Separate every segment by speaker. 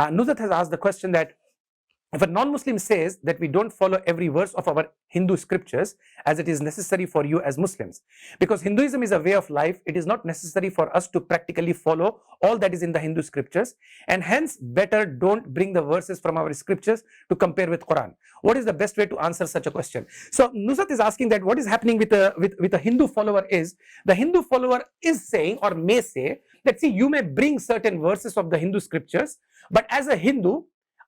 Speaker 1: Nusrat has asked the question that if a non-Muslim says that we don't follow every verse of our Hindu scriptures as it is necessary for you as Muslims, because Hinduism is a way of life, it is not necessary for us to practically follow all that is in the Hindu scriptures, and hence better don't bring the verses from our scriptures to compare with Quran. What is the best way to answer such a question? So Nusrat is asking that what is happening with a Hindu follower is, the Hindu follower is saying or may say that, see, you may bring certain verses of the Hindu scriptures, but as a Hindu,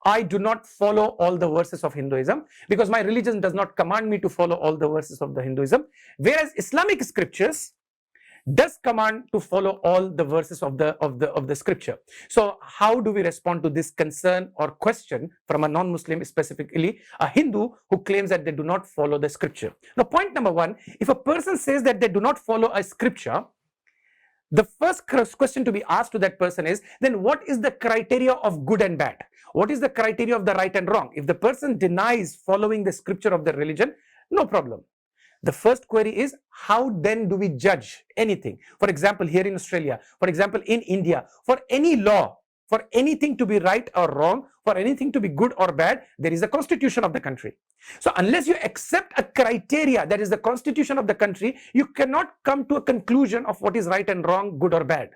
Speaker 1: I do not follow all the verses of Hinduism because my religion does not command me to follow all the verses of the Hinduism, whereas Islamic scriptures does command to follow all the verses of the scripture. So how do we respond to this concern or question from a non-Muslim, specifically a Hindu who claims that they do not follow the scripture? Now, point number one, if a person says that they do not follow a scripture, the first question to be asked to that person is, then what is the criteria of good and bad? What is the criteria of the right and wrong? If the person denies following the scripture of the religion, no problem. The first query is, how then do we judge anything? For example, here in Australia, for example, in India, for any law, for anything to be right or wrong, for anything to be good or bad, there is a constitution of the country. So unless you accept a criteria that is the constitution of the country, you cannot come to a conclusion of what is right and wrong, good or bad.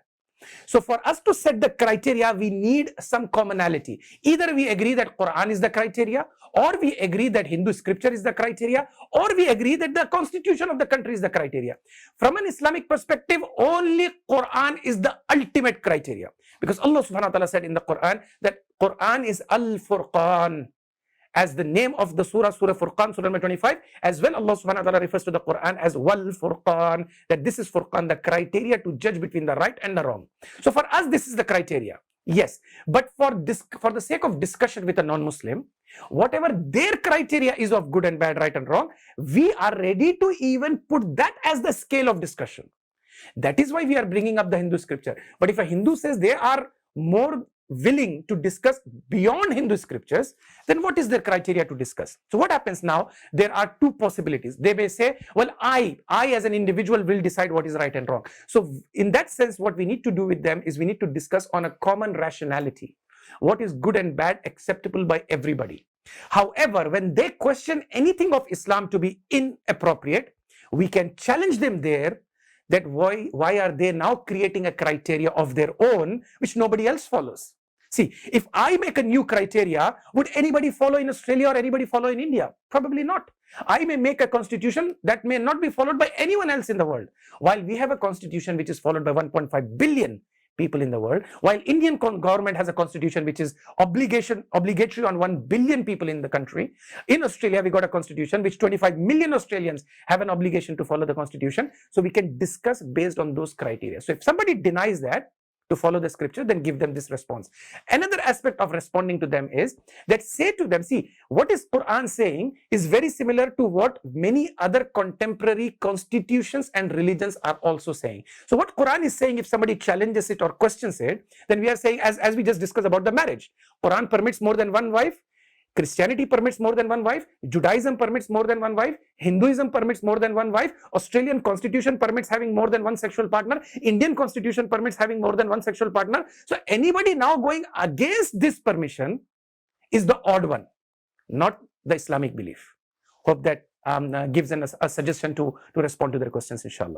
Speaker 1: So for us to set the criteria, we need some commonality. Either we agree that Quran is the criteria, or we agree that Hindu scripture is the criteria, or we agree that the constitution of the country is the criteria. From an Islamic perspective, only Quran is the ultimate criteria. Because Allah subhanahu wa ta'ala said in the Quran that Quran is Al-Furqan. As the name of the surah, Surah Furqan, Surah number 25, as well Allah subhanahu wa ta'ala refers to the Quran as Wal Furqan, that this is Furqan, the criteria to judge between the right and the wrong. So for us, this is the criteria. Yes, but for the sake of discussion with a non-Muslim, whatever their criteria is of good and bad, right and wrong, we are ready to even put that as the scale of discussion. That is why we are bringing up the Hindu scripture. But if a Hindu says they are more willing to discuss beyond Hindu scriptures, then what is their criteria to discuss? So what happens now? There are two possibilities. They may say, well, I as an individual will decide what is right and wrong. So in that sense, what we need to do with them is we need to discuss on a common rationality. What is good and bad acceptable by everybody? However, when they question anything of Islam to be inappropriate, we can challenge them there, that why are they now creating a criteria of their own which nobody else follows? See, if I make a new criteria, would anybody follow in Australia or anybody follow in India? Probably not. I may make a constitution that may not be followed by anyone else in the world. While we have a constitution which is followed by 1.5 billion people in the world, while Indian government has a constitution which is obligatory on 1 billion people in the country, in Australia we got a constitution which 25 million Australians have an obligation to follow the constitution. So we can discuss based on those criteria. So if somebody denies that to follow the scripture, then give them this response. Another aspect of responding to them is that say to them, see, what is Quran saying is very similar to what many other contemporary constitutions and religions are also saying. So what Quran is saying, if somebody challenges it or questions it, then we are saying, as we just discussed about the marriage, Quran permits more than one wife, Christianity permits more than one wife, Judaism permits more than one wife, Hinduism permits more than one wife, Australian constitution permits having more than one sexual partner, Indian constitution permits having more than one sexual partner. So anybody now going against this permission is the odd one, not the Islamic belief. Hope that gives a suggestion to respond to their questions, inshallah.